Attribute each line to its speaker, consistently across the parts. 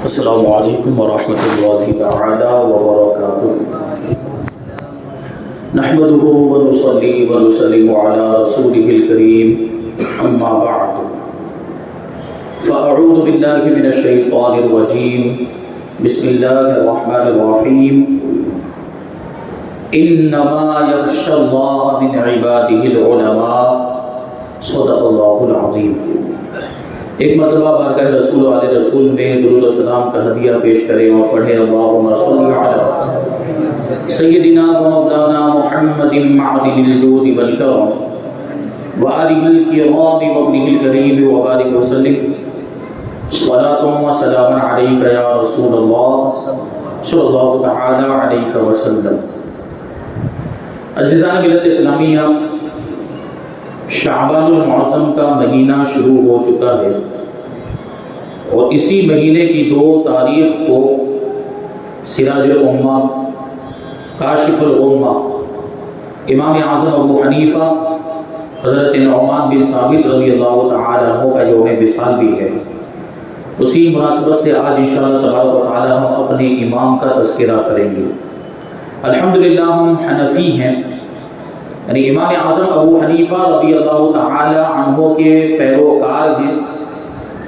Speaker 1: السلام علیکم ورحمۃ اللہ تعالی وبرکاتہ نحمده ونصلي ونسلم على رسوله الكريم اما بعد فاعوذ بالله من الشیطان الرجیم بسم اللہ الرحمن الرحیم انما يخشى الله من عباده العلماء صدق اللہ العظیم۔ ایک مرتبہ بارگاہ رسول علیہ رسول میں درود و سلام کا ہدیہ پیش کریں اور پڑھیں اللہم صلی علی سیدنا و مولانا محمد معدن الجود والکرم وآلہ الکرام وابنہ الکریم وبارک وسلم صلاۃ و سلام علیک یا رسول اللہ صلی اللہ تعالی علیہ وسلم۔ عزیزان ملت اسلامیہ، شعبان المعظم کا مہینہ شروع ہو چکا ہے اور اسی مہینے کی 2 تاریخ کو سراج الامہ، کاشف الغمہ، امام اعظم ابو حنیفہ حضرت نعمان بن ثابت رضی اللہ تعالی عنہ کا یوم وصال بھی ہے۔ اسی مناسبت سے آج انشاءاللہ تبارک و تعالی ہم اپنے امام کا تذکرہ کریں گے۔ الحمدللہ ہم حنفی ہیں، یعنی امام اعظم ابو حنیفہ رضی اللہ تعالی عنہ کے پیروکار ہیں،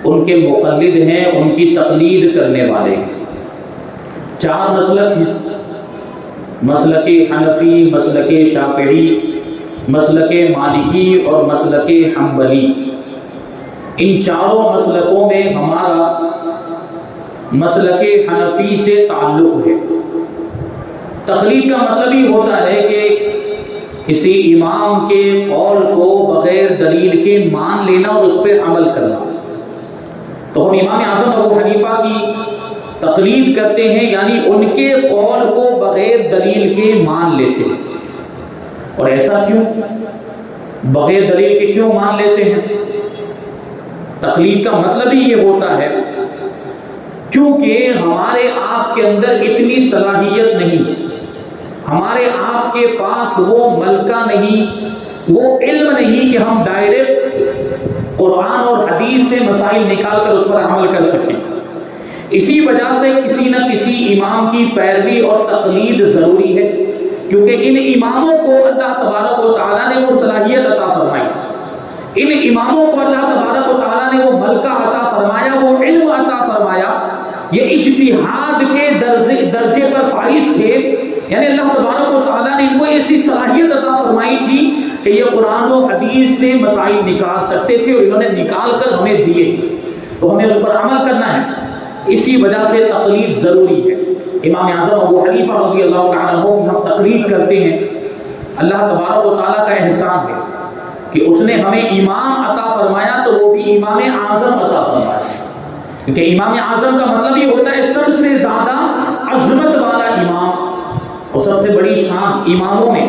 Speaker 1: ان کے مقلد ہیں، ان کی تقلید کرنے والے ہیں۔ 4 مسلک ہیں، مسلک حنفی، مسلک شافعی، مسلک مالکی اور مسلک حنبلی۔ ان چاروں مسلکوں میں ہمارا مسلک حنفی سے تعلق ہے۔ تقلید کا مطلب ہی ہوتا ہے کہ کسی امام کے قول کو بغیر دلیل کے مان لینا اور اس پہ عمل کرنا۔ تو ہم امام اعظم ابو حنیفہ کی تقلید کرتے ہیں، یعنی ان کے قول کو بغیر دلیل کے مان لیتے ہیں۔ اور ایسا کیوں؟ بغیر دلیل کے کیوں مان لیتے ہیں؟ تقلید کا مطلب ہی یہ ہوتا ہے کیونکہ ہمارے آپ کے اندر اتنی صلاحیت نہیں، ہمارے آپ کے پاس وہ ملکہ نہیں، وہ علم نہیں کہ ہم ڈائریکٹ قرآن اور حدیث سے مسائل نکال کر اس پر عمل کر سکیں۔ اسی وجہ سے کسی نہ کسی امام کی پیروی اور تقلید ضروری ہے، کیونکہ ان اماموں کو اللہ تبارک و تعالیٰ نے وہ صلاحیت عطا فرمائی، ان اماموں کو اللہ تبارک و تعالیٰ نے وہ ملکہ عطا فرمایا، وہ علم عطا فرمایا۔ یہ اجتہاد کے درجے پر فائز تھے، یعنی اللہ تبارک و تعالیٰ نے ان کو ایسی صلاحیت عطا فرمائی تھی کہ یہ قرآن و حدیث سے مسائل نکال سکتے تھے، اور انہوں نے نکال کر ہمیں دیے، تو ہمیں اس پر عمل کرنا ہے۔ اسی وجہ سے تقلید ضروری ہے۔ امام اعظم ابو حنیفہ رضی اللہ تعالیٰ عنہ کی ہم تقلید کرتے ہیں۔ اللہ تبارک و تعالیٰ کا احسان ہے کہ اس نے ہمیں امام عطا فرمایا، تو وہ بھی امام اعظم عطا فرمایا، کیونکہ امام اعظم کا مطلب یہ ہوتا ہے سب سے زیادہ عظمت والا امام، اور سب سے بڑی شان اماموں میں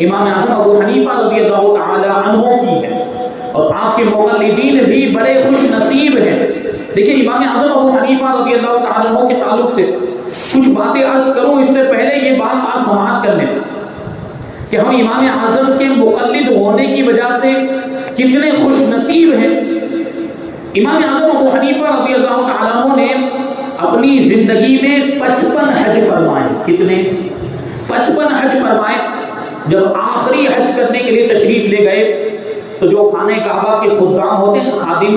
Speaker 1: امام اعظم ابو حنیفہ رضی اللہ تعالی عنہ کی ہے، اور آپ کے مقلدین بھی بڑے خوش نصیب ہیں۔ دیکھیں، امام اعظم ابو حنیفہ رضی اللہ تعالی عنہ کے تعلق سے کچھ باتیں عرض کروں، اس سے پہلے یہ بات آپ سماعت کر لیں کہ ہم امام اعظم کے مقلد ہونے کی وجہ سے کتنے خوش نصیب ہیں۔ امام اعظم ابو حنیفہ رضی اللہ تعالی عنہ نے اپنی زندگی میں 55 حج فرمائے۔ کتنے؟ 55 حج فرمائے۔ جب آخری حج کرنے کے لیے تشریف لے گئے تو جو خانہ کعبہ کے خدام ہوتے ہیں، خادم،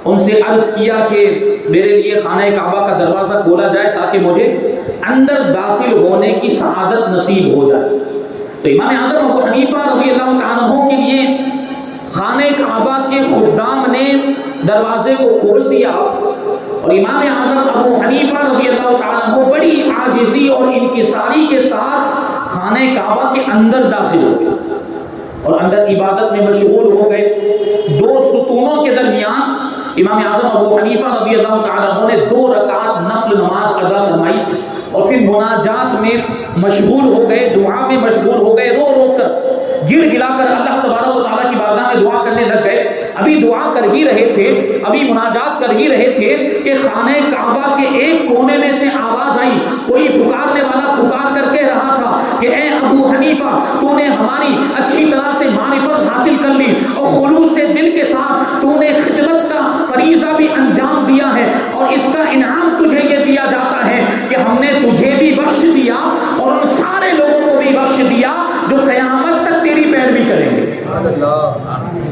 Speaker 1: ان سے عرض کیا کہ میرے لیے خانہ کعبہ کا دروازہ کھولا جائے تاکہ مجھے اندر داخل ہونے کی سعادت نصیب ہو جائے۔ تو امام اعظم ابو حنیفہ رضی اللہ تعالیٰ عنہ کے لیے خانہ کعبہ کے خدام نے دروازے کو کھول دیا، اور امام اعظم ابو حنیفہ رضی اللہ تعالیٰ عنہ بڑی عاجزی اور انکساری کے ساتھ خانہ کعبہ کے اندر داخل ہو گئے اور اندر عبادت میں مشغول ہو گئے۔ 2 ستونوں کے درمیان امام اعظم ابو حنیفہ رضی اللہ تعالیٰ عنہ نے 2 رکعت نفل نماز ادا فرمائی، اور پھر مناجات میں مشغول ہو گئے، دعا میں مشغول ہو گئے، رو رو کر گر گلا کر اللہ تبارک و تعالیٰ کی بارگاہ میں دعا کرنے لگ گئے۔ ابھی دعا کر ہی رہے تھے، ابھی مناجات کر ہی رہے تھے کہ خانہ کعبہ کے ایک کونے میں سے آواز آئی، کوئی پکارنے والا پکار کر کے رہا تھا کہ اے ابو حنیفہ، تو نے ہماری اچھی طرح سے معرفت حاصل حاصل کر لی اور خلوص سے دل کے ساتھ تو نے خدمت کا فریضہ بھی انجام دیا ہے، اور اس کا انعام تجھے یہ دیا جاتا ہے کہ ہم نے تجھے بھی بخش دیا اور ان سارے لوگوں کو بھی بخش دیا جو قیامت تک تیری پیروی کریں گے۔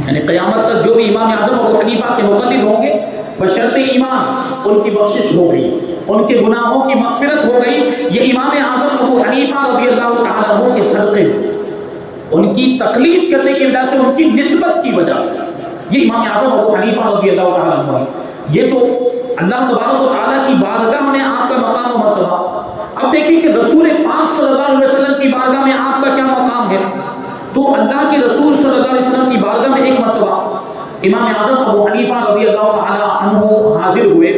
Speaker 1: یعنی قیامت تک جو بھی امام اعظم ابو حنیفہ کے مقلد ہوں گے بشرط ایمان ان کی بخشش ہو گئی، ان کے گناہوں کی مغفرت ہو گئی، یہ امام اعظم ابو حنیفہ رضی اللہ تعالیٰ عنہ کے صدقے، ان کی تقلید کرنے کی وجہ سے، ان کی نسبت کی وجہ سے یہ امام اعظم ابو حنیفہ رضی اللہ تعالیٰ عنہ ہے۔ یہ تو اللہ تبارک و تعالیٰ کی بارگاہ میں آپ کا مقام و مرتبہ۔ اب دیکھیں کہ رسول پاک صلی اللہ علیہ وسلم کی بارگاہ میں آپ کا کیا مقام ہے، تو اللہ کے رسول صلی اللہ علیہ وسلم کی بارگاہ میں ایک مرتبہ امام اعظم ابو حنیفہ رضی اللہ تعالیٰ عنہ حاضر ہوئے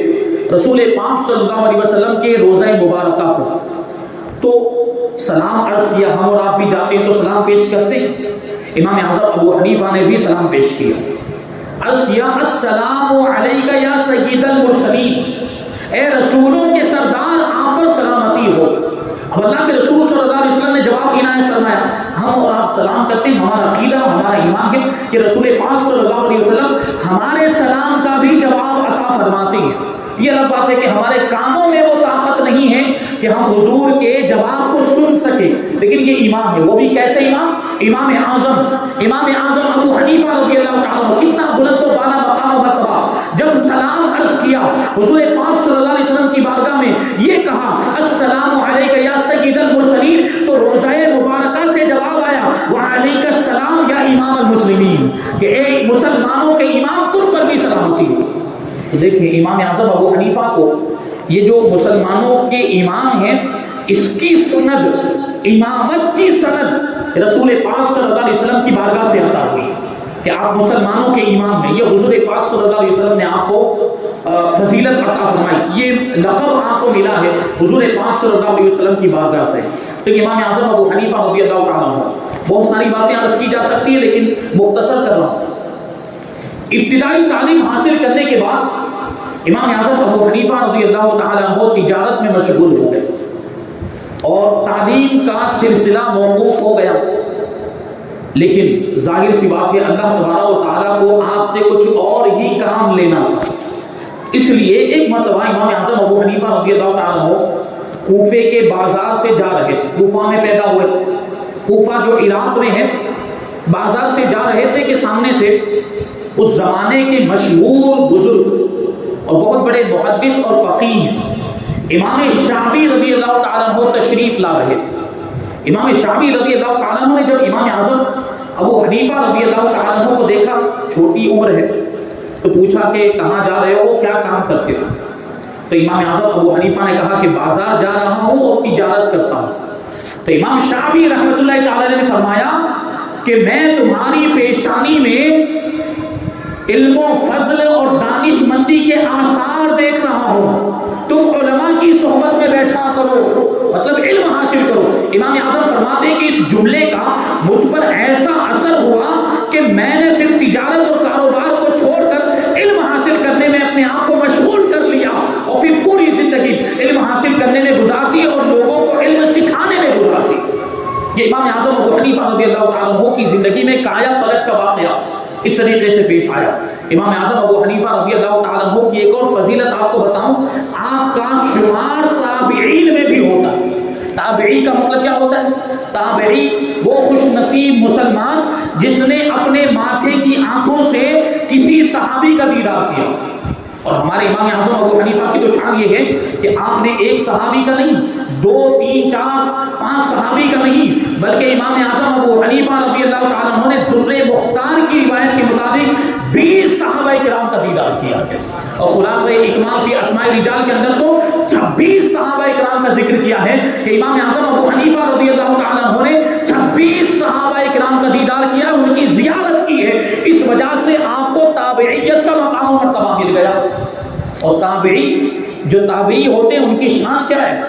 Speaker 1: رسول پاک صلی اللہ علیہ وسلم کے روضہ مبارکہ پر، تو سلام عرض کیا، ہم اور آپ بھی جاتے ہیں تو سلام پیش کرتے ہیں، امام اعظم ابو حنیفہ نے بھی سلام پیش کیا، عرض کیا السلام علیکہ یا سید المرسلین، اے رسولوں کے سردار آپ پر سلامتی ہو۔ اب اللہ کے رسول صلی اللہ علیہ وسلم نے جواب عنایت فرمایا، ہم اور آپ سلام کرتے ہیں، ہمارا عقیدہ ہمارا ایمان ہے کہ رسول پاک صلی اللہ علیہ وسلم ہمارے سلام کا بھی جواب عطا فرماتے ہیں۔ یہ الگ بات ہے کہ ہمارے کانوں میں وہ طاقت نہیں ہے کہ ہم حضور کے جواب کو سن سکیں، لیکن یہ امام ہے، وہ بھی کیسے امام؟ امام اعظم ابو حنیفہ رضی اللہ تعالیٰ عنہ، کتنا بلند و بالا مقام و مرتبہ۔ جب سلام عرض کیا حضور پاک صلی اللہ علیہ وسلم کی بارگاہ میں، یہ کہا السلام علیکہ یا سید المرسلین، تو روضہ مبارکہ سے جواب آیا وعلیکہ السلام یا امام المسلمین، کہ اے مسلمانوں کے امام تم پر بھی سلامتی ہو۔ دیکھیں امام اعظم ابو حنیفہ کو یہ جو مسلمانوں کے امام ہیں، اس کی سند، امامت کی سند رسول پاک صلی اللہ علیہ وسلم کی بارگاہ سے عطا ہوئی کہ آپ مسلمانوں کے امام ہیں۔ یہ حضور پاک صلی اللہ علیہ وسلم نے آپ کو فضیلت عطا فرمائی، یہ لقب آپ کو ملا ہے حضور پاک صلی اللہ علیہ وسلم کی بارگاہ سے۔ تو امام اعظم ابو حنیفہ رضی اللہ تعالیٰ عنہ، بہت ساری باتیں عرض کی جا سکتی ہیں لیکن مختصر کر رہا ہوں۔ ابتدائی تعلیم حاصل کرنے کے بعد امام اعظم ابو حنیفہ رضی اللہ تعالیٰ عنہ تجارت میں مشغول ہو گئے اور تعلیم کا سلسلہ موقوف ہو گیا، لیکن ظاہر سی بات ہے اللہ تبارک و تعالیٰ کو آپ سے کچھ اور ہی کام لینا تھا، اس لیے ایک مرتبہ امام اعظم ابو حنیفہ رضی اللہ تعالیٰ عنہ کوفے کے بازار سے جا رہے تھے، کوفہ میں پیدا ہوئے تھے، کوفہ جو عراق میں ہے، بازار سے جا رہے تھے کہ سامنے سے اس زمانے کے مشہور بزرگ اور بہت بڑے محدث اور فقیہ امام شعبی رضی اللہ تعالیٰ عنہ تشریف لا رہے تھے۔ امام شعبی رضی اللہ تعالیٰ عنہ نے جب امام اعظم ابو حنیفہ رضی اللہ تعالیٰ عنہ کو دیکھا، چھوٹی عمر ہے، تو پوچھا کہ کہاں جا رہے ہو، کیا کام کرتے ہو؟ تو امام اعظم ابو حنیفہ نے کہا کہ بازار جا رہا ہوں اور تجارت کرتا ہوں۔ تو امام شعبی رحمۃ اللہ تعالیٰ نے فرمایا کہ میں تمہاری پیشانی میں علم و فضل اور دانش مندی کے آثار دیکھ رہا ہوں، تم علماء کی صحبت میں بیٹھا کرو، مطلب علم حاصل کرو۔ امام اعظم فرماتے ہیں کہ اس جملے کا مجھ پر ایسا اثر ہوا کہ میں نے پھر تجارت اور کاروبار کو چھوڑ کر علم حاصل کرنے میں اپنے آپ کو مشغول کر لیا، اور پھر پوری زندگی علم حاصل کرنے میں گزار دی اور لوگوں کو علم سکھانے میں گزار دی۔ یہ امام اعظم ابو حنیفہ رضی اللہ تعالیٰ عنہ کی زندگی میں کایا پلٹ کا واقعہ اس طریقے سے پیش آیا۔ امام اعظم ابو حنیفہ رضی اللہ تعالیٰ عنہ کی ایک اور فضیلت آپ کو بتاؤں، آپ کا شمار تابعین میں بھی ہوتا ہے۔ تابعی کا مطلب کیا ہوتا ہے؟ تابعی وہ خوش نصیب مسلمان جس نے اپنے ماتھے کی آنکھوں سے کسی صحابی کا دیدار کیا۔ اور ہمارے امام اعظم ابو حنیفہ کی تو شان یہ ہے کہ آپ نے ایک صحابی کا نہیں، 2 3 4 5 صحابی کا نہیں، بلکہ امام اعظم ابو حنیفہ رضی اللہ تعالیٰ عنہ نے در مختار کی روایت کے مطابق 20 صحابہ کرام کا دیدار کیا ہے، اور خلاصہ اکمال فی اسماء رجال کے اندر تو 26 صحابہ کرام کا ذکر کیا ہے کہ امام اعظم ابو حنیفہ رضی اللہ تعالیٰ عنہ نے 26 صحابہ کرام کا دیدار کیا، ان کی زیارت کی ہے، اس وجہ سے آپ کو تابعیت کا مقام و مرتبہ مل گیا۔ اور تابعی جو تابعی ہوتے ہیں ان کی شان کیا ہے؟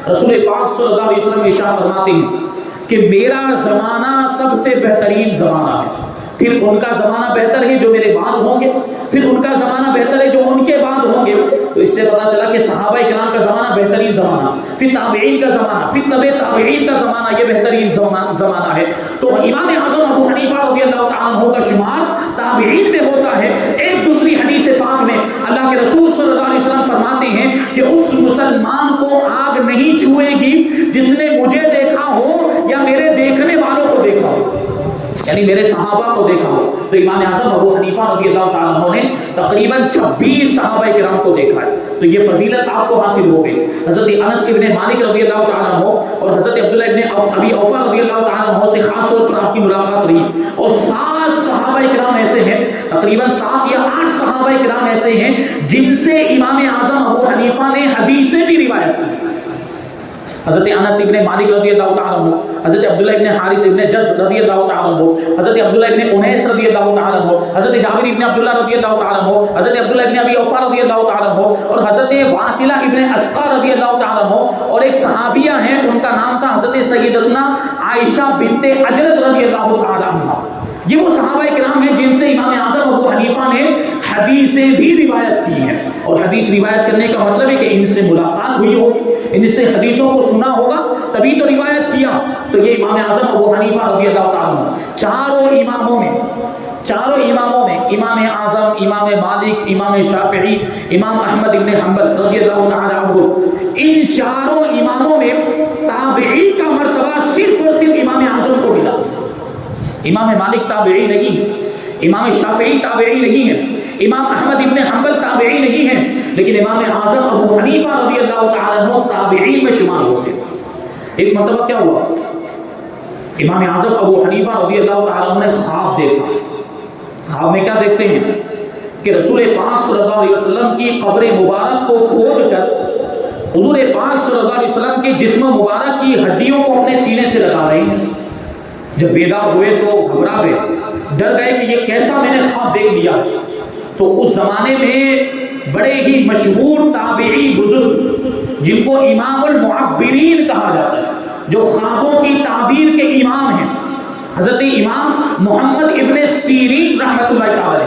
Speaker 1: رسول پاک صلی اللہ علیہ وسلم ارشاد فرماتے ہیں کہ میرا زمانہ سب سے بہترین زمانہ ہے، پھر ان کا زمانہ بہتر ہے جو میرے بعد ہوں گے، پھر ان کا زمانہ بہتر ہے جو ان کے بعد ہوں گے۔ تو اس سے پتہ چلا کہ صحابہ کرام کا زمانہ بہترین زمانہ، پھر تابعین کا زمانہ، پھر تابعین کا زمانہ، یہ بہترین زمانہ ہے۔ تو امام اعظم ابو حنیفہ رضی اللہ تعالیٰ عنہ کا شمار تابعین میں ہوتا ہے۔ ایک دوسری حدیث پاک میں اللہ کے رسول صلی اللہ علیہ وسلم فرماتے ہیں کہ اس مسلمان کو آگ نہیں چھوئے گی جس نے مجھے دیکھا ہو یا میرے دیکھنے والوں کو دیکھا ہو، یعنی میرے صحابہ کو دیکھا ہو۔ تو امام اعظم ابو حنیفہ رضی اللہ تعالیٰ عنہ نے تقریباً 26 صحابہ کرام کو دیکھا ہے، تو یہ فضیلت آپ کو حاصل ہو گئی۔ حضرت انس ابن مالک رضی اللہ تعالیٰ عنہ اور حضرت عبداللہ ابن ابی اوفا رضی اللہ تعالیٰ عنہ سے خاص طور پر آپ کی ملاقات رہی، اور 7 صحابہ کرام ایسے ہیں، تقریباً 7 یا 8 صحابہ کرام ایسے ہیں جن سے امام اعظم ابو حنیفہ نے حدیثیں بھی روایت کی۔ حضرت انس ابن مالک رضی اللہ تعالیٰ عنہ، حضرت عبداللہ ابن حارث ابن جز رضی اللہ تعالیٰ عنہ، حضرت عبداللہ ابن انیس رضی اللہ تعالیٰ عنہ، حضرت جابر ابن عبداللہ رضی اللہ تعالیٰ عنہ، حضرت عبداللہ ابن ابی اوفا رضی اللہ تعالیٰ عنہ، اور حضرت واصلہ ابن اسقا رضی اللہ تعالیٰ عنہ، اور ایک صحابیہ ہیں ان کا نام تھا حضرت سیدتنا عائشہ بنت اجلد رضی اللہ تعالیٰ عنہ۔ یہ وہ صحابہ کرام ہیں جن سے امام اعظم ابو حنیفہ نے حدیثیں بھی روایت کی ہیں، اور حدیث روایت کرنے کا مطلب ہے کہ ان سے ملاقات ہوئی ہوگی، ان سے حدیثوں کو سنا ہوگا تبھی تو روایت کیا۔ تو یہ امام اعظم ابو حنیفہ رضی اللہ تعالیٰ عنہ چاروں اماموں میں امام اعظم، امام مالک، امام شافعی، امام احمد ابن حنبل رضی اللہ تعالیٰ عنہ، ان چاروں اماموں میں تابعی کا مرتبہ صرف اور صرف امام اعظم کو ملا۔ امام مالک تابعی نہیں ہے، امام شافعی تابعی نہیں ہے، امام احمد ابن حنبل تابعی نہیں ہے، لیکن امام اعظم ابو حنیفہ رضی اللہ تعالیٰ عنہ تابعین میں شمار ہوتے ہیں۔ ایک مرتبہ کیا ہوا، امام اعظم ابو حنیفہ رضی اللہ تعالیٰ عنہ نے خواب دیکھا۔ خواب میں کیا دیکھتے ہیں کہ رسول پاک صلی اللہ علیہ وسلم کی قبر مبارک کو کھود کر حضور پاک صلی اللہ علیہ وسلم کے جسم مبارک کی ہڈیوں کو اپنے سینے سے لگا رہے ہیں۔ جب بیدار ہوئے تو گھبرا گئے، ڈر گئے کہ یہ کیسا میں نے خواب دیکھ لیا۔ تو اس زمانے میں بڑے ہی مشہور تابعی بزرگ جن کو امام المعبرین کہا جاتا ہے، جو خوابوں کی تعبیر کے امام ہیں، حضرت امام محمد ابن سیرین رحمۃ اللہ تعالی،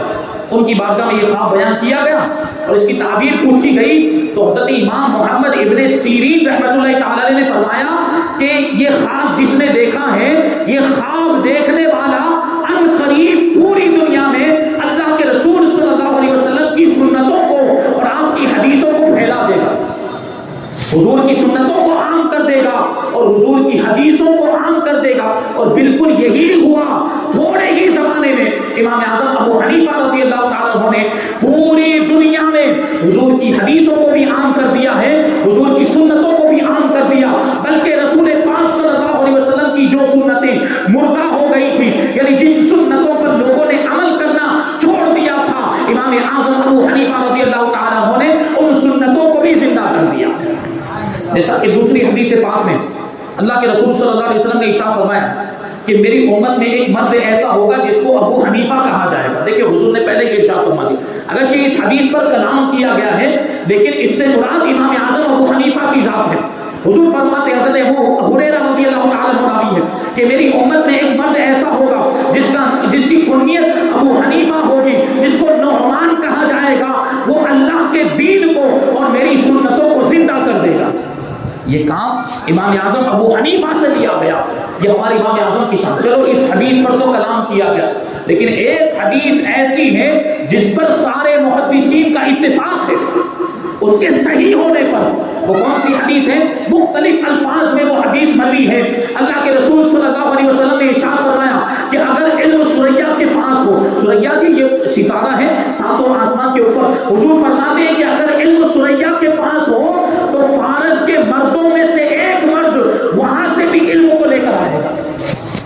Speaker 1: ان کی بارگاہ میں یہ خواب بیان کیا گیا اور اس کی تعبیر پوچھی گئی، تو حضرت امام محمد ابن سیرین رحمۃ اللہ تعالی نے فرمایا کہ یہ خواب جس نے دیکھا ہے، یہ خواب دیکھنے والا ان قریب پوری دنیا میں اللہ کے رسول صلی اللہ علیہ وسلم کی سنتوں کو اور آپ کی حدیثوں کو پھیلا دے گا، حضور کی سنتوں کو عام کر دے گا اور حضور کی حدیثوں کو عام کر دے گا۔ اور بالکل یہی ہوا، تھوڑے ہی زمانے میں امام اعظم ابو حنیفہ رضی اللہ تعالیٰ عنہ نے پوری دنیا میں حضور کی حدیثوں کو بھی عام کر دیا ہے، حضور کی سنتوں کو بھی عام کر دیا، بلکہ رسول پاک صلی اللہ علیہ وسلم کی جو سنتیں مردہ ہو گئی تھی، یعنی جن سنتوں پر لوگوں نے عمل کرنا چھوڑ دیا تھا، امام اعظم ابو حنیفہ رضی اللہ تعالیٰ عنہ نے ان سنتوں کو بھی زندہ کر دیا۔ جیسا کہ دوسری حدیث پاک میں اللہ کے رسول صلی اللہ علیہ وسلم نے ارشاد فرمایا کہ میری امت میں ایک مرد ایسا ہوگا جس کو ابو حنیفہ کہا جائے گا۔ دیکھیں حضور نے پہلے یہ ارشاد فرما دیا، اگرچہ اس حدیث پر کلام کیا گیا ہے لیکن اس سے مراد امام اعظم ابو حنیفہ کی ذات ہے۔ حضور فرماتے ہیں، حضرت ابو ہریرہ رضی اللہ تعالیٰ عنہ راوی ہے کہ میری امت میں ایک مرد ایسا ہوگا جس کی کنیت ابو حنیفہ ہوگی، جس کو نعمان کہا جائے گا، وہ اللہ کے دین کو اور میری سنتوں کو زندہ کر دے گا۔ یہ کام امام اعظم ابو حنیفہ سے لیا گیا، یہ ہمارے امام اعظم کی شان۔ چلو اس حدیث پر تو کلام کیا گیا، لیکن ایک حدیث ایسی ہے جس پر سارے محدثین کا اتفاق ہے اس کے صحیح ہونے پر۔ وہ کون سی حدیث ہے؟ مختلف الفاظ میں وہ حدیث مروی ہے۔ اللہ کے رسول صلی اللہ علیہ وسلم نے ارشاد فرمایا کہ اگر علم ثریا کے پاس ہو، ثریا جی یہ ستارہ ہے ساتوں آسمان کے اوپر، حضور فرماتے ہیں کہ اگر علم ثریا کے پاس ہو تو فارس کے مردوں میں سے ایک مرد وہاں سے بھی علم کو لے کر آئے گا۔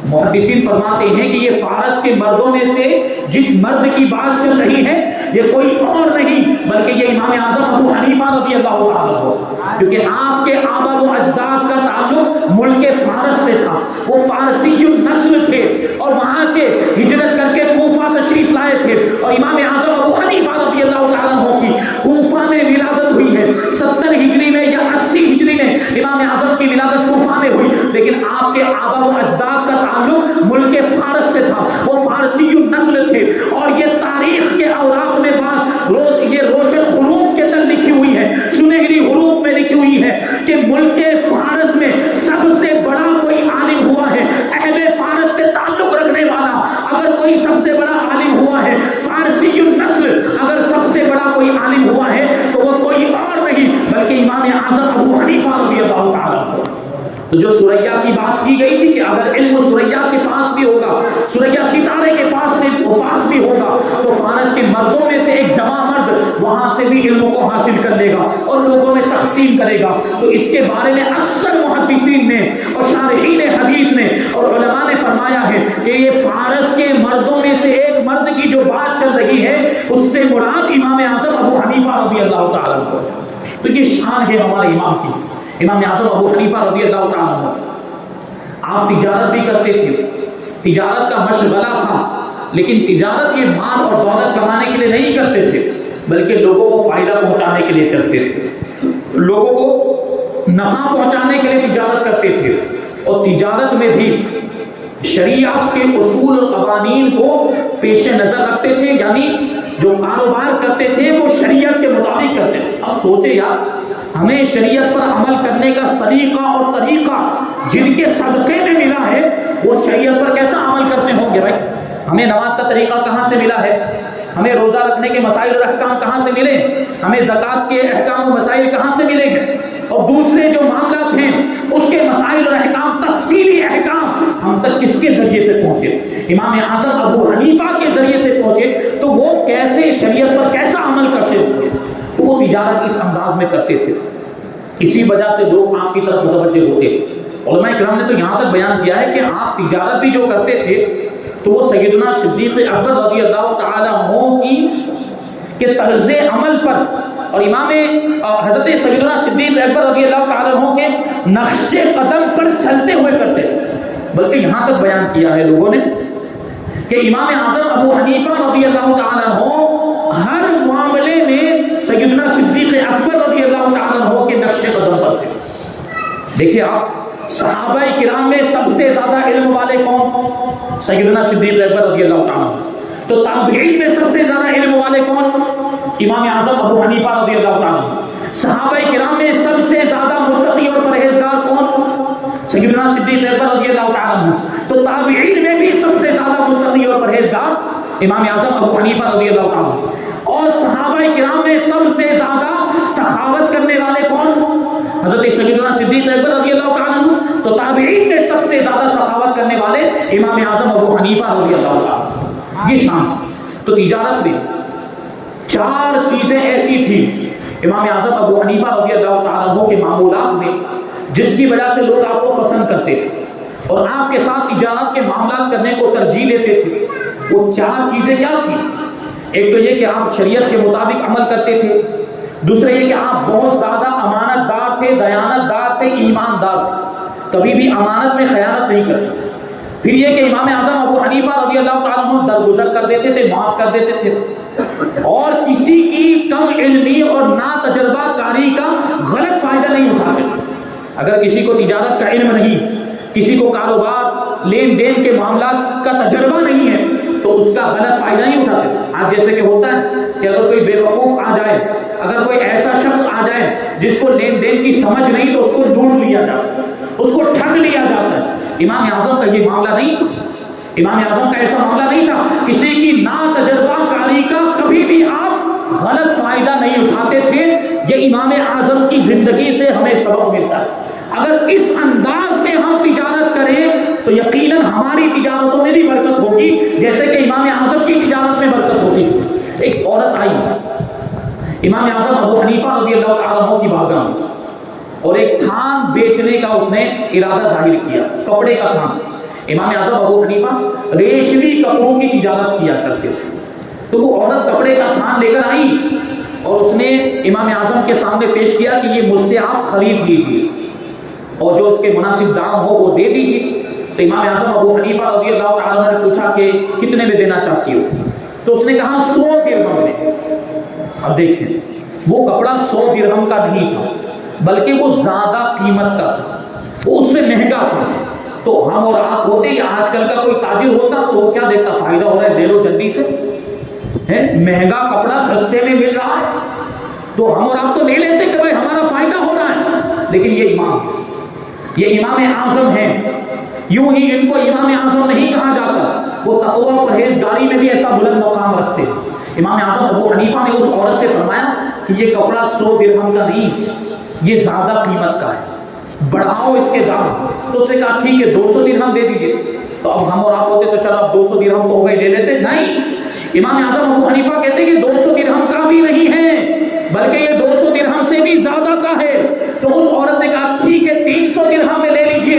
Speaker 1: محدثین فرماتے ہیں کہ یہ فارس کے مردوں میں سے جس مرد کی بات چل رہی ہے یہ کوئی اور نہیں بلکہ یہ امام اعظم ابو حنیفہ رضی اللہ تعالیٰ عنہ، کیونکہ آپ کے آبا و اجداد کا تعلق ملک فارس سے تھا، وہ فارسی نسل تھے اور وہاں سے ہجرت کر کے کوفہ تشریف لائے تھے، اور امام اعظم ابو حنیفہ رضی اللہ تعالیٰ عنہ کی کوفہ میں ولادت ہوئی ہے۔ 70 ہجری میں یا 80 ہجری میں امام اعظم کی ولادت کوفہ میں ہوئی، لیکن آپ کے آبا و اجداد کا تعلق ملک فارس سے تھا، وہ فارسی نسل تھے، اور یہ تاریخ کے اوراق میں بات یہ روشن حروف کے اندر لکھی ہوئی ہے، سنہری حروف میں لکھی ہوئی ہے کہ ملک فارس میں سب سے بڑا کوئی عالم ہوا ہے، اہل فارس سے تعلق رکھنے والا اگر کوئی سب سے بڑا عالم ہوا ہے، فارسی نسل اگر سب سے بڑا کوئی عالم ہوا ہے تو وہ کوئی اور نہیں بلکہ امام اعظم ابو حنیفہ رضی اللہ تعالیٰ عنہ۔ تو جو سریا کی بات کی گئی تھی کہ اگر علم سریا کے پاس بھی ہوگا، سریا ستارے کے پاس بھی ہوگا، تو فارس کے مردوں میں سے ایک جوان مرد وہاں سے بھی علم کو حاصل کر لے گا اور لوگوں میں تقسیم کرے گا۔ تو اس کے بارے میں اکثر محدثین نے اور شارحین حدیث نے اور علماء نے فرمایا ہے کہ یہ فارس کے مردوں میں سے ایک مرد کی جو بات چل رہی ہے اس سے مراد امام اعظم ابو حنیفہ رضی اللہ تعالیٰ عنہ۔ تو یہ شان ہے ہمارے امام کی، امام اعظم ابو حنیفہ رضی اللہ تعالیٰ عنہ۔ آپ تجارت بھی کرتے تھے، تجارت کا مشغلہ تھا، لیکن تجارت یہ مال اور دولت کمانے کے لیے نہیں کرتے تھے بلکہ لوگوں کو فائدہ پہنچانے کے لیے کرتے تھے، لوگوں کو نفع پہنچانے کے لیے تجارت کرتے تھے، اور تجارت میں بھی شریعت کے اصول اور قوانین کو پیش نظر رکھتے تھے، یعنی جو کاروبار کرتے تھے وہ شریعت کے مطابق کرتے تھے۔ اب سوچے یار، ہمیں شریعت پر عمل کرنے کا سلیقہ اور طریقہ جن کے صدقے میں ملا ہے وہ شریعت پر کیسا عمل کرتے ہوں گے بھائی؟ ہمیں نماز کا طریقہ کہاں سے ملا ہے؟ ہمیں روزہ رکھنے کے مسائل اور احکام کہاں سے ملے؟ ہمیں زکوٰۃ کے احکام و مسائل کہاں سے ملیں گے؟ اور دوسرے جو معاملات ہیں اس کے مسائل اور احکام، تفصیلی احکام ہم تک کس کے ذریعے سے پہنچے؟ امام اعظم ابو حنیفہ کے ذریعے سے پہنچے، تو وہ کیسے شریعت پر کیسا عمل کرتے ہوں گے؟ تو وہ تجارت اس انداز میں کرتے تھے، اسی وجہ سے لوگ آپ کی طرف متوجہ ہوتے۔ علماء کرام نے تو یہاں تک بیان کیا ہے کہ آپ تجارت بھی جو کرتے تھے تو وہ سیدنا صدیق اکبر رضی اللہ تعالیٰ عنہ کے طرز عمل پر اور امام حضرت سیدنا صدیق اکبر رضی اللہ تعالیٰ عنہ کے نقش قدم پر چلتے ہوئے کرتے تھے۔ بلکہ یہاں تک بیان کیا ہے لوگوں نے کہ امام اعظم ابو حنیفہ رضی اللہ تعالیٰ عنہ ہر معاملے میں سیدنا صدیق اکبر رضی اللہ تعالیٰ عنہ کے نقش قدم پر تھے۔ دیکھیے آپ، صحابہ کرام میں سب سے زیادہ علم والے کون؟ سیدنا صدیق اکبر رضی اللہ تعالیٰ عنہ۔ تو تابعین میں سب سے زیادہ علم والے کون؟ امام اعظم ابو حنیفہ رضی اللہ تعالیٰ عنہ۔ صحابہ کرام میں سب سے زیادہ متقی اور پرہیزگار کون؟ سیدنا صدیق اکبر رضی اللہ تعالیٰ عنہ۔ تو تابعین میں بھی سب سے زیادہ متقی اور پرہیزگار امام اعظم ابو حنیفہ رضی اللہ تعالیٰ عنہ۔ اور صحابہ کرام میں سب سے زیادہ سخاوت کرنے والے کون؟ حضرت سیدنا صدیق اکبر رضی اللہ تعالیٰ عنہ۔ تو تابعین میں سب سے زیادہ سخاوت کرنے والے امام اعظم ابو حنیفہ رضی اللہ تعالیٰ عنہ۔ یہ شان تھی۔ تو تجارت میں چار چیزیں ایسی تھیں امام اعظم ابو حنیفہ رضی اللہ تعالیٰ عنہ کے معمولات میں جس کی وجہ سے لوگ آپ کو پسند کرتے تھے اور آپ کے ساتھ تجارت کے معاملات کرنے کو ترجیح دیتے تھے۔ وہ چار چیزیں کیا تھیں؟ ایک تو یہ کہ آپ شریعت کے مطابق عمل کرتے تھے، دوسرا یہ کہ آپ بہت زیادہ امانت دار تھے، دیانت دار تھے، ایماندار تھے، کبھی بھی امانت میں خیانت نہیں کرتے۔ پھر یہ کہ امام اعظم ابو حنیفہ رضی اللہ تعالیٰ عنہ درگزر کر دیتے تھے، معاف کر دیتے تھے، اور کسی کی کم علمی اور نا تجربہ کاری کا غلط فائدہ نہیں اٹھاتے تھے۔ اگر کسی کو تجارت کا علم نہیں، کسی کو کاروبار لین دین کے معاملات کا تجربہ نہیں ہے تو اس کا غلط فائدہ نہیں اٹھاتے تھے۔ آج جیسے کہ ہوتا ہے کہ اگر کوئی بے وقوف آ جائے، اگر کوئی ایسا شخص آ جائے جس کو لین دین کی سمجھ نہیں تو اس کو لوٹ لیا جاتا ہے، اس کو ٹھگ لیا جاتا ہے۔ امام اعظم کا یہ معاملہ نہیں تھا، امام اعظم کا ایسا معاملہ نہیں تھا۔ کسی کی نا تجربہ کاری کا کبھی بھی آپ غلط فائدہ نہیں اٹھاتے تھے۔ یہ امام اعظم کی زندگی سے ہمیں سبق ملتا ہے۔ اگر اس انداز میں ہم تجارت کریں تو یقیناً ہماری تجارتوں میں بھی برکت ہوگی جیسے کہ امام اعظم کی تجارت میں برکت ہوتی تھی۔ ایک عورت آئی امام اعظم ابو حنیفہ رضی اللہ تعالیٰ عنہ کی بارگاہ میں اور ایک تھان بیچنے کا اس نے ارادہ ظاہر کیا، کپڑے کا تھان۔ امام اعظم ابو حنیفہ ریشمی کپڑوں کی تجارت کیا کرتے تھے، تو وہ عورت کپڑے کا تھان لے کر آئی اور اس نے امام اعظم کے سامنے پیش کیا کہ یہ مجھ سے آپ خرید لیجیے اور جو اس کے مناسب دام ہو وہ دے دیجیے۔ تو امام اعظم ابو حنیفہ رضی اللہ تعالیٰ عنہ نے پوچھا کہ کتنے میں دینا چاہتی ہو؟ تو اس نے کہا 100 درہم میں۔ اب دیکھیں وہ کپڑا 100 درہم کا نہیں تھا بلکہ وہ زیادہ قیمت کا تھا۔ وہ اس سے مہنگا تھا. تو ہم اور آپ ہوتے یا آج کل کا کوئی تاجر ہوتا تو وہ کیا دیکھتا, فائدہ ہو رہا ہے لے لو جلدی سے, مہنگا کپڑا سستے میں مل رہا ہے تو ہم اور آپ تو لے لیتے کہ بھائی ہمارا فائدہ ہو رہا ہے. لیکن یہ امام اعظم ہیں, یوں ہی ان کو امام اعظم نہیں کہا جاتا, وہ تقوی و پرہیزگاری میں بھی ایسا بلند مقام رکھتے. امام اعظم ابو حنیفہ نے اس عورت سے فرمایا کہ یہ کپڑا 100 درہم کا نہیں, یہ زیادہ قیمت کا ہے, بڑھاؤ اس کے دام. تو اس نے کہا ٹھیک ہے 200 درہم دے دیجئے. تو اب ہم اور آپ ہوتے تو چلو اب 200 درہم تو ہو گئے, لے لیتے. نہیں, امام اعظم ابو حنیفہ کہتے ہیں کہ 200 درہم کا بھی نہیں ہے بلکہ یہ 200 درہم سے بھی زیادہ کا ہے. تو اس عورت نے کہا ٹھیک ہے 300 درہم میں لے لیجئے.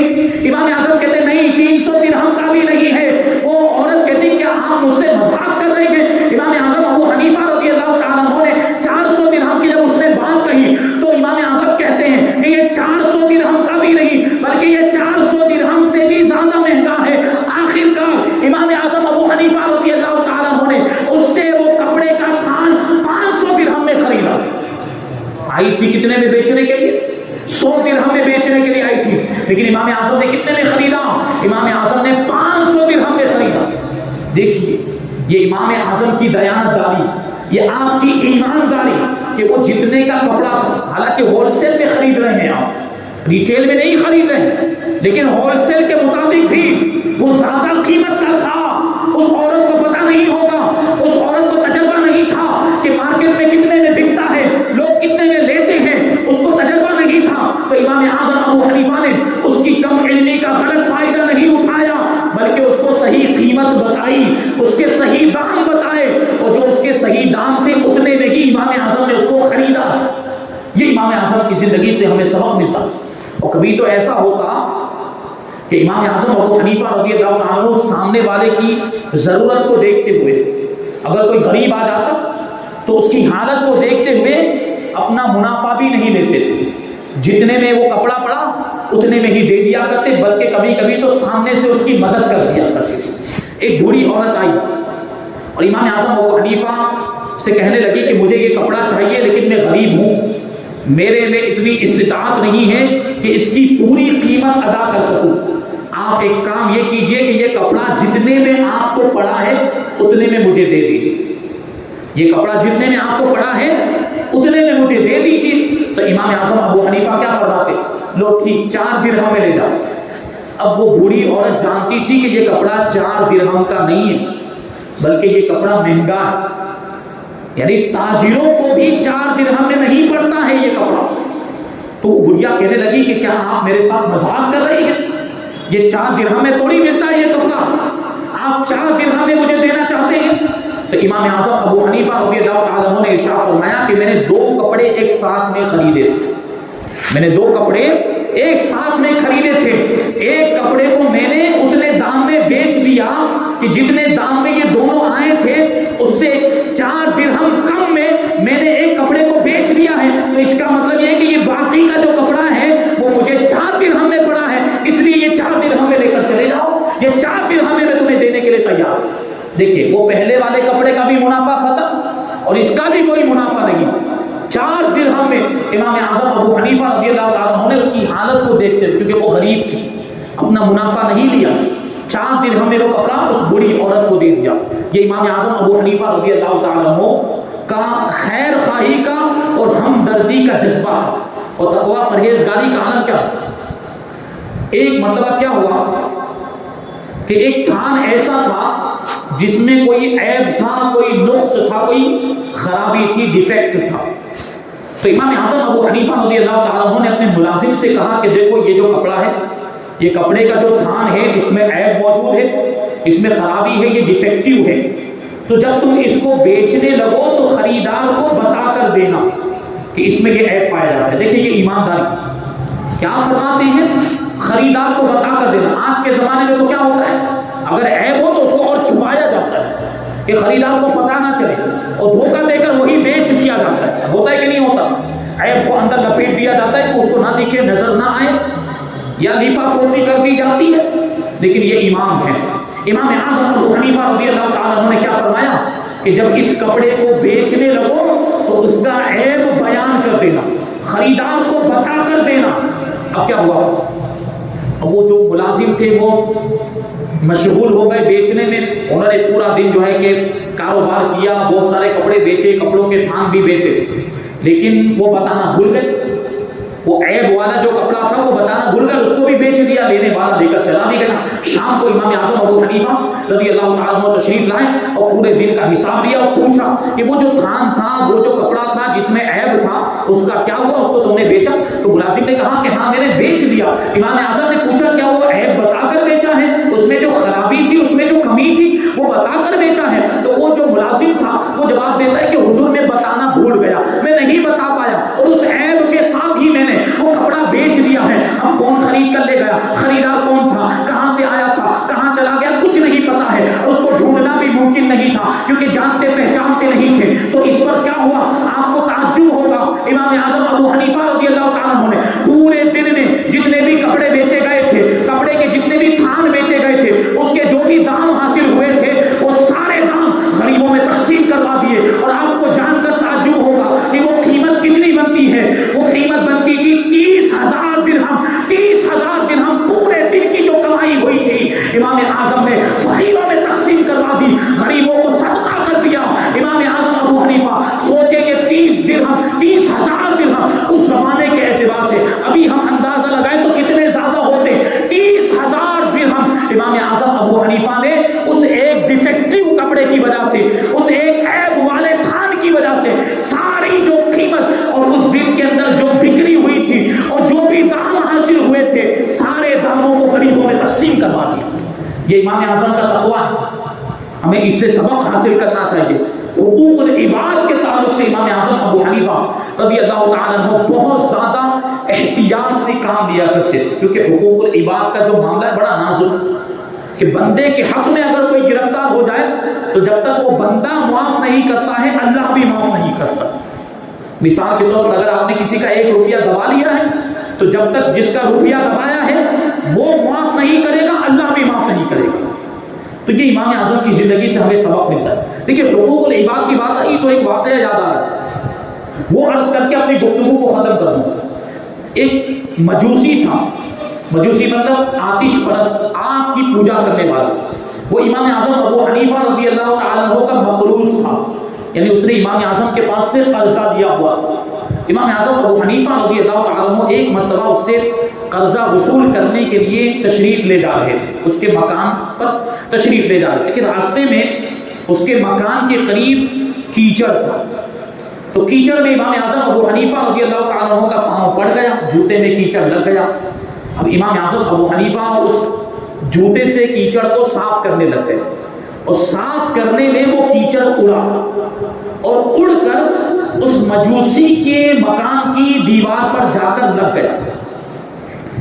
Speaker 1: امام اعظم کہتے ہیں نہیں 300 درہم کا بھی نہیں ہے. وہ عورت کہتی کیا آپ مجھ سے مذاق کر رہے ہیں؟ امام اعظم ابو حنیفہ رضی اللہ تعالیٰ عنہ نے 400 درہم کی جب اس نے بات کہی تو امام اعظم کہتے ہیں کہ یہ 400 درہم کا بھی نہیں بلکہ یہ 400 درہم سے بھی زیادہ مہنگا ہے. آخرکار امام اعظم ابو حنیفہ رضی اللہ تعالیٰ عنہ نے اس سے وہ کپڑے کا تھان 500 درہم میں خریدا. آئی تھی کتنے میں بیچنے کے لیے؟ 100 درہم میں بیچنے کے لیے آئی تھی, لیکن امام اعظم نے کتنے میں خریدا؟ امام اعظم نے 500 درہم میں خریدا. دیکھیے یہ امام اعظم کی دیانتداری, یہ آپ کی ایمانداری کہ وہ جتنے کا کپڑا تھا, حالانکہ ہول سیل میں خرید رہے ہیں آپ, ریٹیل میں نہیں خرید رہے ہیں, لیکن ہول سیل کے مطابق بھی وہ زیادہ قیمت کا تھا. اس عورت کو پتہ نہیں ہوگا, اس عورت کو تجربہ نہیں تھا کہ مارکیٹ میں کتنے میں بکتا ہے, لوگ کتنے میں لیتے ہیں, اس کو تجربہ نہیں تھا. تو امام اعظم ابو حنیفہ نے اس کی کم علمی کا غلط فائدہ نہیں اٹھایا بلکہ اس کو صحیح قیمت بتائی, اس کے صحیح دام بتائے, اور جو اس کے صحیح دام تھے اتنے میں ہی امام اعظم نے اس کو خریدا. یہ امام اعظم کی زندگی سے ہمیں سبق ملتا. اور کبھی تو ایسا ہوتا کہ امام اعظم ابو حنیفہ رضی اللہ تعالیٰ عنہ سامنے والے کی ضرورت کو دیکھتے ہوئے, اگر کوئی غریب آ جاتا تو اس کی حالت کو دیکھتے ہوئے اپنا منافع بھی نہیں لیتے تھے, جتنے میں وہ کپڑا پڑا اتنے میں ہی دے دیا کرتے, بلکہ کبھی کبھی تو سامنے سے اس کی مدد کر دیا کرتے. ایک بوڑھی عورت آئی اور امام اعظم ابو حنیفہ سے کہنے لگی کہ مجھے یہ کپڑا چاہیے لیکن میں غریب ہوں, میرے میں اتنی استطاعت نہیں ہے کہ اس کی پوری قیمت ادا کر سکوں. آپ ایک کام یہ کیجئے کہ یہ کپڑا جتنے میں آپ کو پڑا ہے اتنے میں مجھے دے دیجئے, یہ کپڑا جتنے میں آپ کو پڑا ہے اتنے میں مجھے دے دیجئے. تو امام اعظم ابو حنیفہ کیا فرماتے, لو ٹھیک 4 درہم میں لے جاؤ. اب وہ بوڑھی عورت جانتی تھی کہ یہ کپڑا 4 درہم کا نہیں ہے بلکہ یہ کپڑا مہنگا ہے, یعنی تاجروں کو بھی 4 درہم میں نہیں پڑتا ہے یہ کپڑا. تو وہ بڑھیا کہنے لگی کہ کیا آپ میرے ساتھ مذاق کر رہی ہیں, یہ 4 درہم میں تھوڑی ملتا ہے یہ کپڑا, آپ 4 درہم میں مجھے دینا چاہتے ہیں؟ تو امام اعظم ابو حنیفہ رضی اللہ تعالیٰ عنہ نے ارشاد فرمایا کہ میں نے 2 کپڑے ایک ساتھ میں خریدے تھے, میں نے 2 کپڑے ایک ساتھ میں خریدے تھے. ایک کپڑے کو میں نے اتنے دام میں بیچ دیا کہ جتنے دام میں یہ دونوں آئے تھے اس سے 4 درہم کم میں میں نے ایک کپڑے کو بیچ دیا ہے. تو اس کا مطلب یہ ہے کہ یہ باقی کا جو کپڑا ہے وہ مجھے 4 درہم میں پڑا ہے, اس لیے یہ 4 درہم میں لے کر چلے جاؤ, یہ 4 درہم میں تمہیں دینے کے لیے تیار. دیکھیے وہ پہلے والے کپڑے کا بھی منافع ختم اور اس کا بھی کوئی منافع نہیں. 4 درہم میں امام اعظم ابو حنیفہ رضی اللہ تعالیٰ عنہ نے اس کی حالت کو دیکھتے ہوئے, کیونکہ وہ غریب تھی, اپنا منافع نہیں لیا, 4 درہم میں وہ کپڑا اس بوڑھی عورت کو دے دیا. یہ امام اعظم ابو حنیفہ رضی اللہ تعالیٰ عنہ کا خیر خواہی کا اور ہمدردی کا جذبہ تھا, اور تقوی پرہیزگاری کا عالم کیا تھا. ایک مرتبہ کیا ہوا کہ ایک تھان ایسا تھا جس میں کوئی عیب تھا, کوئی نقص تھا, کوئی خرابی تھی, ڈیفیکٹ تھا. تو امام اعظم ابو حنیفہ رضی اللہ تعالیٰ عنہ نے اپنے ملازم سے کہا کہ دیکھو یہ جو کپڑا ہے, یہ کپڑے کا جو تھان ہے اس میں عیب موجود ہے, اس میں خرابی ہے, یہ ڈیفیکٹیو ہے. تو جب تم اس کو بیچنے لگو تو خریدار کو بتا کر دینا کہ اس میں یہ عیب پایا جاتا ہے. دیکھیں یہ ایمانداری کیا فرماتے ہیں, خریدار کو بتا کر دینا. آج کے زمانے میں تو کیا ہوتا ہے, اگر عیب ہو تو اس کو اور چھپایا جاتا ہے کہ خریدار کو پتہ نہ چلے, اور دھوکہ دے کر وہی بیچ دیا جاتا ہے. ہوتا ہے کہ نہیں ہوتا, عیب کو اندر لپیٹ دیا جاتا ہے کہ اس کو نہ دکھے, نظر نہ آئے, یا لیپا پوٹی کر دی جاتی ہے. لیکن یہ امام ہے, امام اعظم ابو حنیفہ رضی اللہ تعالیٰ عنہ نے کیا فرمایا کہ جب اس کپڑے کو بیچنے لگو تو اس کا عیب بیان کر دینا, خریدار کو بتا کر دینا. اب کیا ہوا, اور وہ جو ملازم تھے وہ مشغول ہو گئے بیچنے میں، انہوں نے پورا دن جو ہے کہ کاروبار کیا، بہت سارے کپڑے بیچے، کپڑوں کے تھان بھی بیچے، لیکن وہ بتانا بھول گئے، وہ عیب والا جو کپڑا تھا وہ بتانا بھول گئے، اس کو بھی بیچ دیا، لینے والا لے کر چلا بھی گیا۔ شام کو امام اعظم ابو حنیفہ رضی اللہ تعالیٰ عنہ تشریف لائے اور پورے دن کا حساب لیا اور پوچھا کہ وہ جو تھان تھا، وہ جو کپڑا تھا جس میں عیب تھا، اس کا کیا ہوا، اس کو تم نے بیچا؟ تو ملازم نے کہا کہ ہاں میں نے بیچ دیا۔ امام اعظم نے پوچھا کیا وہ عیب بتا کر بیچا ہے؟ اس میں جو خرابی تھی، اس میں جو کمی تھی، وہ بتا کر بیچا ہے؟ تو وہ جو ملازم تھا وہ جواب دیتا ہے کہ حضور میں بتانا بھول گیا، میں نہیں بتا پایا، اور اس عیب کے ساتھ ہی میں نے وہ کپڑا بیچ دیا ہے۔ اب کون خرید کر لے گیا، خریدار کون تھا، کہاں سے آیا تھا، کہاں چلا گیا، کچھ نہیں پتا ہے، اور اس کو ڈھونڈنا بھی ممکن نہیں تھا کیونکہ جانتے پہچانتے نہیں تھے۔ تو اس پر کیا ہوا، آپ کو تعجب ہوگا، امام اعظم ابو حنیفہ رضی اللہ تعالیٰ عنہ نے پورے دن میں جتنے بھی کپڑے بیچے گئے تھے، کپڑے کے جتنے بھی تھان بیچے گئے تھے، اس کے جو بھی دام حاصل ہوئے تھے وہ سارے دام غریبوں میں تقسیم کروا دیے۔ اور آپ کو جان کر تعجب ہوگا کہ وہ قیمت کتنی بنتی ہے، وہ قیمت بنتی تھی 30,000 درہم۔ 30,000 درہم پورے دن کی جو کمائی ہوئی تھی امام اعظم نے فقیروں میں تقسیم کروا دی، غریبوں کو صدقہ کر دیا۔ امام اعظم ابو حنیفہ سوچے کہ 30 درہم، 30,000 درہم اس زمانے کے اعتبار سے ابھی ہم اندازہ لگائیں تو کتنے زیادہ ہوتے، 30,000 درہم۔ امام اعظم ابو حنیفہ نے اس ایک ڈیفیکٹیو کپڑے کی وجہ سے، اس ایک عیب والے تھان کی وجہ سے ساری جو قیمت اور اس دن کے اندر جو بکری ہوئی تھی اور جو بھی دام حاصل ہوئے تھے، سارے داموں کو غریبوں میں تقسیم کروا دیا۔ یہ امام اعظم کا تقویٰ ہے، ہمیں اس سے سبق حاصل کرنا چاہیے۔ حقوق العباد کے تعلق سے امام اعظم ابو حنیفہ رضی اللہ تعالیٰ عنہ بہت زیادہ احتیاط سے کام لیا کرتے تھے، کیونکہ حقوق العباد کا جو معاملہ ہے بڑا نازک ہے کہ بندے کے حق میں اگر کوئی گرفتار ہو جائے تو جب تک وہ بندہ معاف نہیں کرتا ہے اللہ بھی معاف نہیں کرتا۔ مثال کے طور پر اگر آپ نے کسی کا 1 روپیہ دبا لیا ہے تو جب تک جس کا روپیہ دبایا ہے وہ معاف نہیں کرے گا اللہ بھی معاف نہیں کرے گا۔ تو یہ امام اعظم کی زندگی سے ہمیں سبق ملتا ہے۔ دیکھیے حقوق العباد کی بات آئی تو ایک واقعہ یاد آ رہا ہے، وہ عرض کر کے اپنی گفتگو کو ختم کروں۔ ایک مجوسی تھا، مجوسی مطلب آتش پرست، آگ کی پوجا کرنے والا۔ وہ امام اعظم ابو حنیفہ رضی اللہ تعالیٰ عنہ کا مقروض تھا، یعنی اس نے امام اعظم کے پاس سے قرضہ لیا ہوا تھا۔ امام اعظم ابو حنیفہ رضی اللہ تعالیٰ عنہ ایک مرتبہ اس سے قرضہ وصول کرنے کے لیے تشریف لے جا رہے تھے، اس کے مکان پر تشریف لے جا رہے تھے کہ راستے میں اس کے مکان کے قریب کیچڑ تھا، تو کیچڑ میں امام اعظم ابو حنیفہ رضی اللہ تعالیٰ عنہ کا پاؤں پڑ گیا، جوتے میں کیچڑ لگ گیا۔ اب امام اعظم ابو حنیفہ اس جوتے سے کیچڑ کو صاف کرنے لگ گئے، اور صاف کرنے میں وہ کیچڑ اڑا اور اڑ کر اس مجوسی کے مکان کی دیوار پر جا کر لگ گیا۔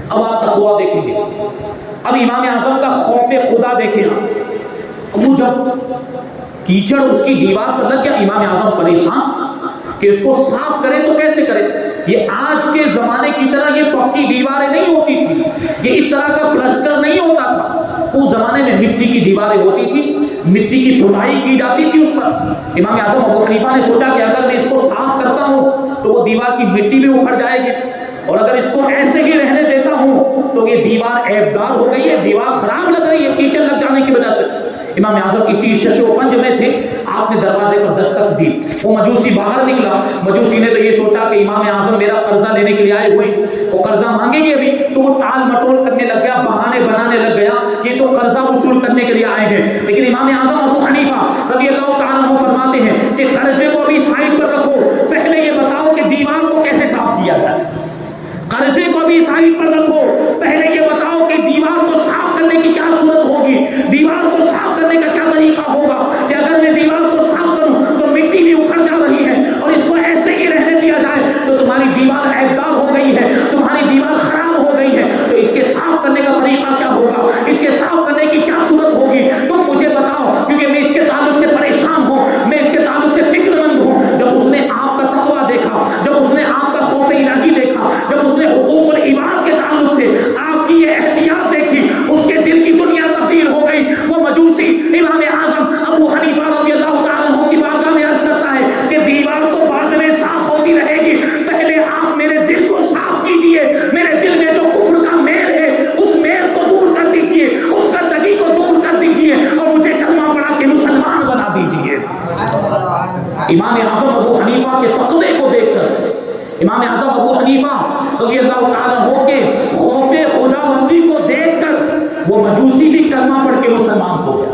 Speaker 1: اب آپ تقویٰ دیکھیں گے، اب امام اعظم کا خوف خدا دیکھیں آپ، وہ جب کیچڑ اس کی دیوار پر لگ گیا، امام اعظم پریشان کہ اس کو صاف کرے تو کیسے کرے۔ یہ آج کے زمانے کی طرح یہ پکی دیواریں نہیں ہوتی تھی، یہ اس طرح کا پلسٹر نہیں ہوتا تھا، اس زمانے میں مٹی کی دیواریں ہوتی تھی، مٹی کی پھٹائی کی جاتی تھی اس پر۔ امام اعظم ابو حنیفہ نے سوچا کہ اگر میں اس کو صاف کرتا ہوں تو وہ دیوار کی مٹی بھی اکھڑ جائے گی، اور اگر اس کو ایسے ہی رہنے دیتا ہوں تو یہ دیوار عیبدار ہو گئی ہے، دیوار خراب لگ رہی ہے کیچڑ لگ جانے کی وجہ سے۔ امام اعظم اسی شش و پنج میں تھے، آپ نے دروازے پر دستک دی، وہ مجوسی باہر نکلا۔ مجوسی نے تو یہ سوچا کہ امام اعظم میرا قرضہ لینے کے لیے آئے ہوئے، وہ قرضہ مانگیں گے ابھی، تو وہ ٹال مٹول کرنے لگ گیا، بہانے بنانے لگ گیا، یہ تو قرضہ وصول کرنے کے لیے آئے ہیں۔ لیکن امام اعظم ابو حنیفہ رضی اللہ تعالیٰ عنہ فرماتے ہیں کہ قرضے کو ابھی سائڈ پر رکھو، پہلے یہ بتاؤ کہ دیوار کو کیسے صاف کیا جائے۔ قرضے کو بھی سائڈ پر رکھو، پہلے یہ بتاؤ کہ دیوار کو صاف کرنے کی کیا صورت ہوگی، دیوار کو صاف کرنے کا کیا طریقہ ہوگا کہ اگر میں دیوار کو صاف کروں تو مٹی بھی اکھڑ جا رہی ہے، اور اس کو ایسے ہی رہنے دیا جائے تو تمہاری دیوار عیبدار ہو گئی ہے، تمہاری دیوار خراب ہو گئی ہے، تو اس کے صاف کرنے کا طریقہ کیا ہوگا، اس کے صاف کرنے کی کیا صورت ہوگی، تم مجھے بتاؤ، کیونکہ میں اس کے تعلق سے پریشان ہوں، میں اس کے تعلق سے فکر مند ہوں۔ جب اس نے آپ کا تقویٰ دیکھا، جب اس نے آپ کا خوف الہی دیکھا، جب اس نے حقوق العباد کے تعلق سے آپ کی یہ احتیاط دیکھی، اس کے دل کی دنیا تبدیل ہو گئی۔ وہ مجوسی امام اعظم ابو اللہ تعالیٰ ہو کے خوف خداوندی کو دیکھ کر وہ مجوسی بھی کلمہ پڑھ کے مسلمان ہو گیا.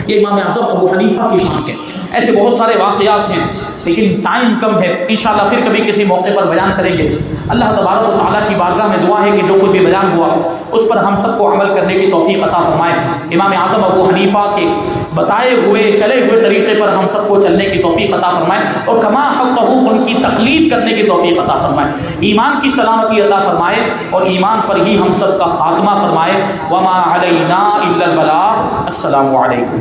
Speaker 1: یہ امام اعظم ابو حنیفہ کی شان ہے. ایسے بہت سارے واقعات ہیں لیکن ٹائم کم ہے، انشاءاللہ پھر کبھی کسی موقع پر بیان کریں گے. اللہ تبارک و تعالیٰ کی بارگاہ میں دعا ہے کہ جو کچھ بھی بیان ہوا اس پر ہم سب کو عمل کرنے کی توفیق عطا فرمائے. امام اعظم ابو حنیفہ کے بتائے ہوئے چلے ہوئے طریقے پر ہم سب کو چلنے کی توفیق عطا فرمائے اور کما حقہ ان کی تقلید کرنے کی توفیق عطا فرمائے. ایمان کی سلامتی عطا فرمائے اور ایمان پر ہی ہم سب کا خاتمہ فرمائے. وما علینا الا البلاغ. السلام علیکم.